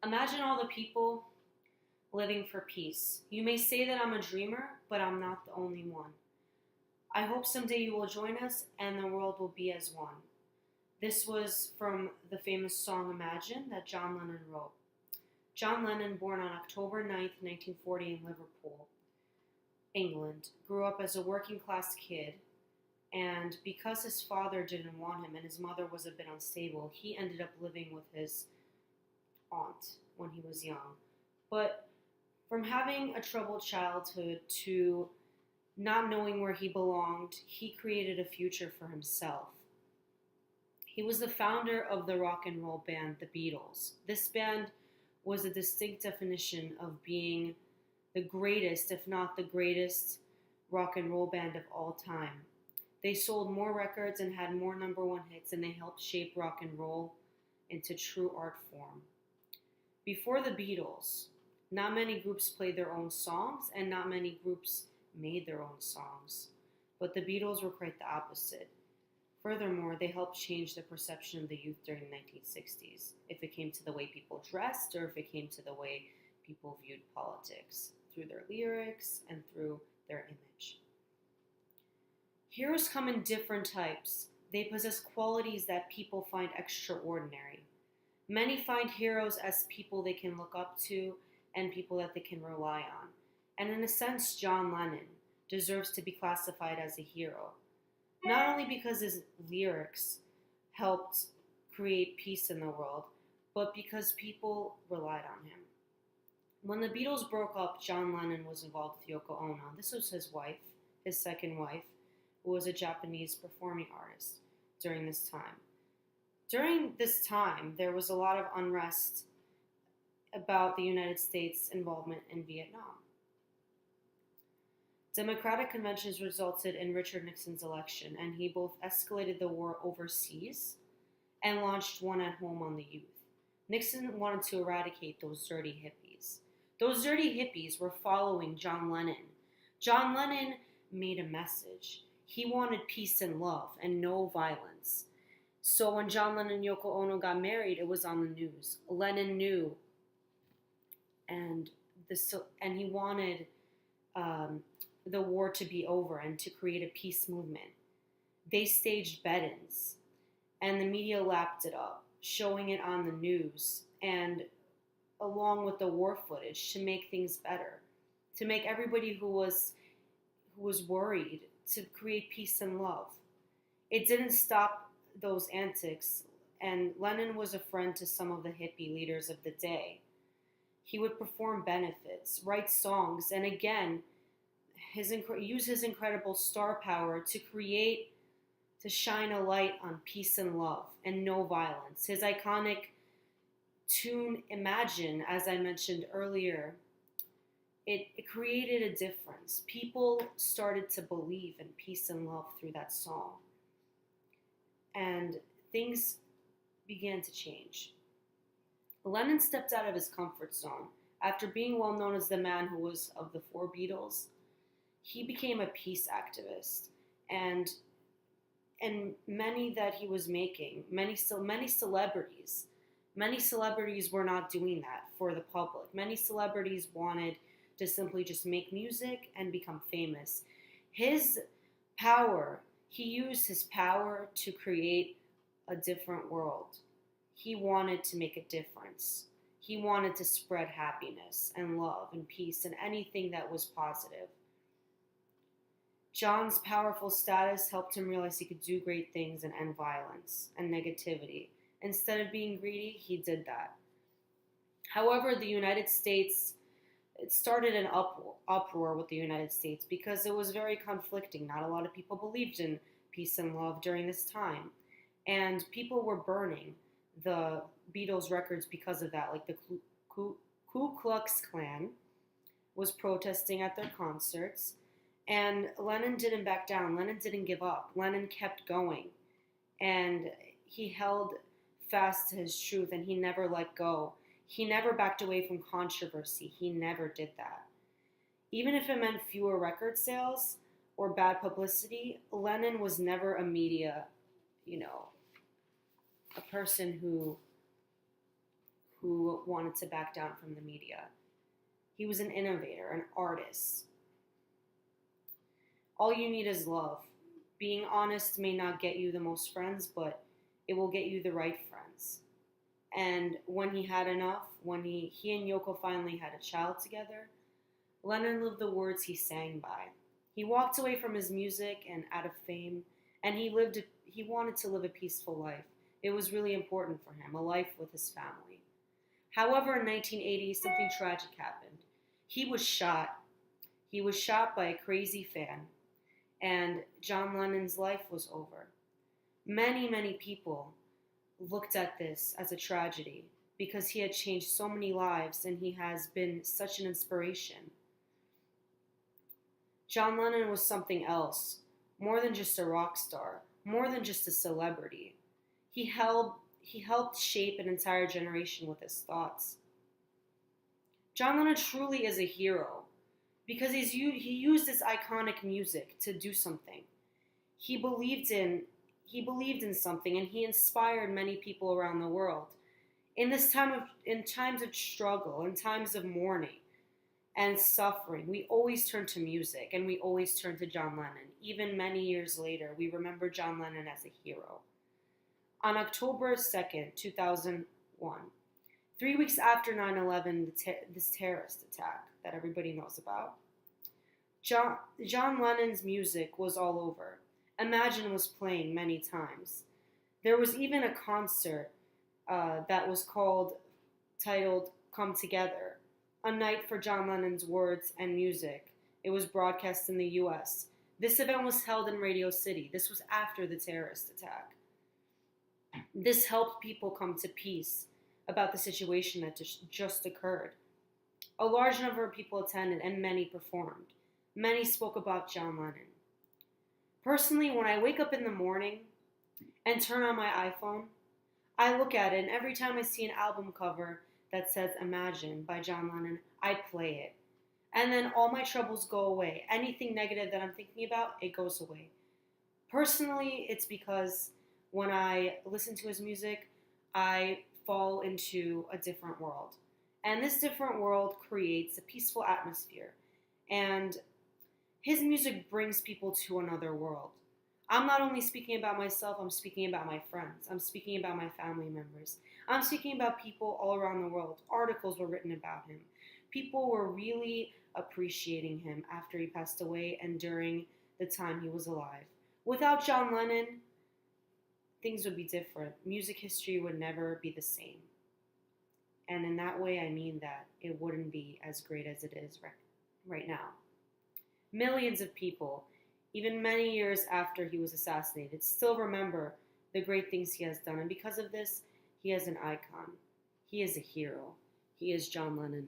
Imagine all the people living for peace. You may say that I'm a dreamer, but I'm not the only one. I hope someday you will join us and the world will be as one. This was from the famous song Imagine that John Lennon wrote. John Lennon, born on October 9th, 1940 in Liverpool, England, grew up as a working class kid, and because his father didn't want him and his mother was a bit unstable, he ended up living with his aunt when he was young. But from having a troubled childhood to not knowing where he belonged, he created a future for himself. He was the founder of the rock and roll band, the Beatles. This band was a distinct definition of being the greatest, if not the greatest, rock and roll band of all time. They sold more records and had more number one hits, and they helped shape rock and roll into true art form. Before the Beatles, not many groups played their own songs, and not many groups made their own songs. But the Beatles were quite the opposite. Furthermore, they helped change the perception of the youth during the 1960s, if it came to the way people dressed or if it came to the way people viewed politics, through their lyrics and through their image. Heroes come in different types. They possess qualities that people find extraordinary. Many find heroes as people they can look up to and people that they can rely on. And in a sense, John Lennon deserves to be classified as a hero. Not only because his lyrics helped create peace in the world, but because people relied on him. When the Beatles broke up, John Lennon was involved with Yoko Ono. This was his wife, his second wife, who was a Japanese performing artist during this time. During this time, there was a lot of unrest about the United States' involvement in Vietnam. Democratic conventions resulted in Richard Nixon's election, and he both escalated the war overseas and launched one at home on the youth. Nixon wanted to eradicate those dirty hippies. Those dirty hippies were following John Lennon. John Lennon made a message. He wanted peace and love and no violence. So when John Lennon and Yoko Ono got married, it was on the news. Lennon knew, and he wanted the war to be over and to create a peace movement. They staged bed-ins, and the media lapped it up, showing it on the news, and along with the war footage to make things better, to make everybody who was worried, to create peace and love. It didn't stop those antics, and Lennon was a friend to some of the hippie leaders of the day. He would perform benefits, write songs, and again, use his incredible star power to shine a light on peace and love and no violence. His iconic tune, Imagine, as I mentioned earlier, it created a difference. People started to believe in peace and love through that song. And things began to change. Lennon stepped out of his comfort zone. After being well known as the man who was of the four Beatles, he became a peace activist. And many that he was making, many celebrities were not doing that for the public. Many celebrities wanted to simply just make music and become famous. His power, he used his power to create a different world. He wanted to make a difference. He wanted to spread happiness and love and peace and anything that was positive. John's powerful status helped him realize he could do great things and end violence and negativity. Instead of being greedy, he did that. However, the United States, it started an uproar with the United States because it was very conflicting. Not a lot of people believed in peace and love during this time. And people were burning the Beatles records because of that. Like the Ku Klux Klan was protesting at their concerts. And Lennon didn't back down. Lennon didn't give up. Lennon kept going. And he held fast to his truth, and he never let go. He never backed away from controversy. He never did that. Even if it meant fewer record sales or bad publicity, Lennon was never a media, a person who wanted to back down from the media. He was an innovator, an artist. All you need is love. Being honest may not get you the most friends, but it will get you the right friends. And when he had enough, when he and Yoko finally had a child together, Lennon lived the words he sang by. He walked away from his music and out of fame, and he wanted to live a peaceful life. It was really important for him, a life with his family. However, in 1980, something tragic happened. He was shot. He was shot by a crazy fan, and John Lennon's life was over. Many, many people looked at this as a tragedy because he had changed so many lives and he has been such an inspiration. John Lennon was something else, more than just a rock star, more than just a celebrity. He helped shape an entire generation with his thoughts. John Lennon truly is a hero because he used his iconic music to do something. He believed in something, and he inspired many people around the world. In times of struggle, in times of mourning and suffering, we always turn to music, and we always turn to John Lennon. Even many years later, we remember John Lennon as a hero. On October 2nd, 2001, 3 weeks after 9/11, this terrorist attack that everybody knows about, John Lennon's music was all over. Imagine was playing many times. There was even a concert that was titled Come Together, a night for John Lennon's words and music. It was broadcast in the US. This event was held in Radio City. This was after the terrorist attack. This helped people come to peace about the situation that just occurred. A large number of people attended and many performed. Many spoke about John Lennon. Personally, when I wake up in the morning and turn on my iPhone, I look at it, and every time I see an album cover that says Imagine by John Lennon, I play it. And then all my troubles go away. Anything negative that I'm thinking about, it goes away. Personally, it's because when I listen to his music, I fall into a different world. And this different world creates a peaceful atmosphere. And his music brings people to another world. I'm not only speaking about myself, I'm speaking about my friends. I'm speaking about my family members. I'm speaking about people all around the world. Articles were written about him. People were really appreciating him after he passed away and during the time he was alive. Without John Lennon, things would be different. Music history would never be the same. And in that way, I mean that it wouldn't be as great as it is right now. Millions of people, even many years after he was assassinated, still remember the great things he has done. And because of this, he is an icon. He is a hero. He is John Lennon.